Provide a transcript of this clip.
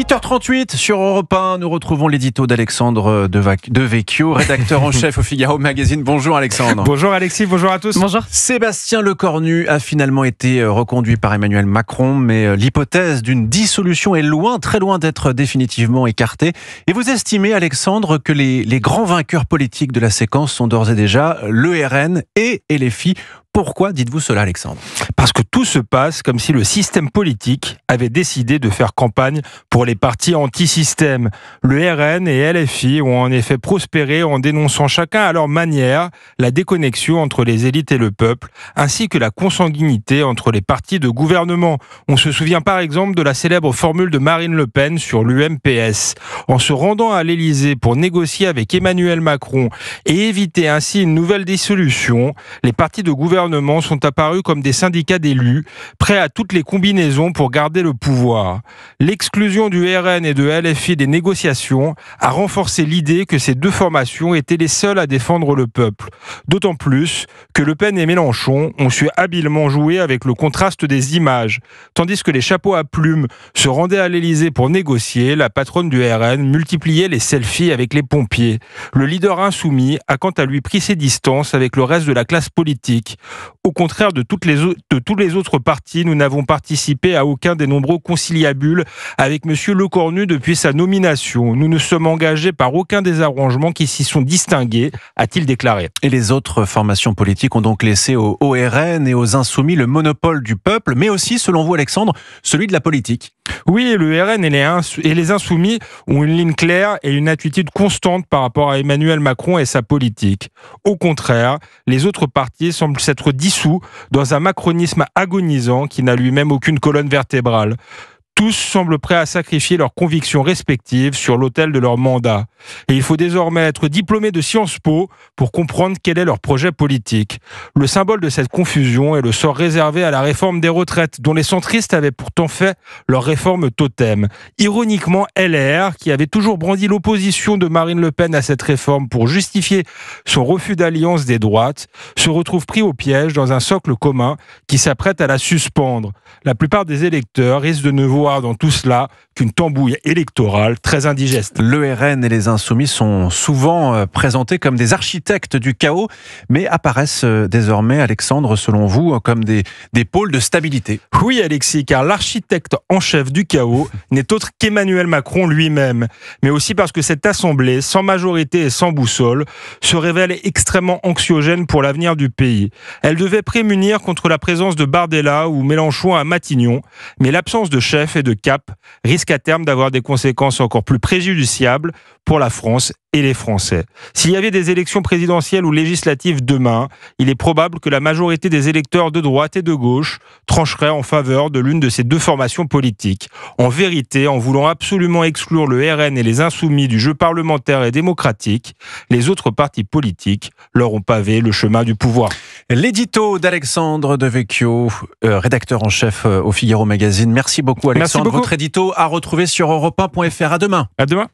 8h38 sur Europe 1, nous retrouvons l'édito d'Alexandre Devecchio, rédacteur en chef au Figaro Magazine. Bonjour Alexandre. Bonjour Alexis, bonjour à tous. Bonjour. Sébastien Lecornu a finalement été reconduit par Emmanuel Macron, mais l'hypothèse d'une dissolution est loin, très loin d'être définitivement écartée. Et vous estimez, Alexandre, que les grands vainqueurs politiques de la séquence sont d'ores et déjà le RN et LFI. Pourquoi dites-vous cela, Alexandre ? Parce que tout se passe comme si le système politique avait décidé de faire campagne pour les partis anti-système. Le RN et LFI ont en effet prospéré en dénonçant chacun à leur manière la déconnexion entre les élites et le peuple, ainsi que la consanguinité entre les partis de gouvernement. On se souvient par exemple de la célèbre formule de Marine Le Pen sur l'UMPS. En se rendant à l'Élysée pour négocier avec Emmanuel Macron et éviter ainsi une nouvelle dissolution, les partis de gouvernement sont apparus comme des syndicats d'élus, prêts à toutes les combinaisons pour garder le pouvoir. L'exclusion du RN et de LFI des négociations a renforcé l'idée que ces deux formations étaient les seules à défendre le peuple. D'autant plus que Le Pen et Mélenchon ont su habilement jouer avec le contraste des images. Tandis que les chapeaux à plumes se rendaient à l'Élysée pour négocier, la patronne du RN multipliait les selfies avec les pompiers. Le leader insoumis a quant à lui pris ses distances avec le reste de la classe politique. Au contraire de tous les autres partis, nous n'avons participé à aucun des nombreux conciliabules avec M. Lecornu depuis sa nomination. Nous ne sommes engagés par aucun des arrangements qui s'y sont distingués, a-t-il déclaré. Et les autres formations politiques ont donc laissé au RN et aux Insoumis le monopole du peuple, mais aussi, selon vous, Alexandre, celui de la politique. Oui, le RN et les Insoumis ont une ligne claire et une attitude constante par rapport à Emmanuel Macron et sa politique. Au contraire, les autres partis semblent s'être dissous dans un macronisme agonisant qui n'a lui-même aucune colonne vertébrale. Tous semblent prêts à sacrifier leurs convictions respectives sur l'autel de leur mandat. Et il faut désormais être diplômé de Sciences Po pour comprendre quel est leur projet politique. Le symbole de cette confusion est le sort réservé à la réforme des retraites, dont les centristes avaient pourtant fait leur réforme totem. Ironiquement, LR, qui avait toujours brandi l'opposition de Marine Le Pen à cette réforme pour justifier son refus d'alliance des droites, se retrouve pris au piège dans un socle commun qui s'apprête à la suspendre. La plupart des électeurs risquent de ne voir dans tout cela qu'une tambouille électorale très indigeste. Le RN et les Insoumis sont souvent présentés comme des architectes du chaos, mais apparaissent désormais, Alexandre, selon vous, comme des pôles de stabilité. Oui, Alexis, car l'architecte en chef du chaos n'est autre qu'Emmanuel Macron lui-même, mais aussi parce que cette assemblée, sans majorité et sans boussole, se révèle extrêmement anxiogène pour l'avenir du pays. Elle devait prémunir contre la présence de Bardella ou Mélenchon à Matignon, mais l'absence de chef et de cap risque à terme d'avoir des conséquences encore plus préjudiciables pour la France et les Français. S'il y avait des élections présidentielles ou législatives demain, il est probable que la majorité des électeurs de droite et de gauche trancherait en faveur de l'une de ces deux formations politiques. En vérité, en voulant absolument exclure le RN et les Insoumis du jeu parlementaire et démocratique, les autres partis politiques leur ont pavé le chemin du pouvoir. L'édito d'Alexandre Devecchio, rédacteur en chef au Figaro Magazine. Merci beaucoup, Alexandre. Merci beaucoup. Votre édito à retrouver sur europe1.fr. À demain. À demain.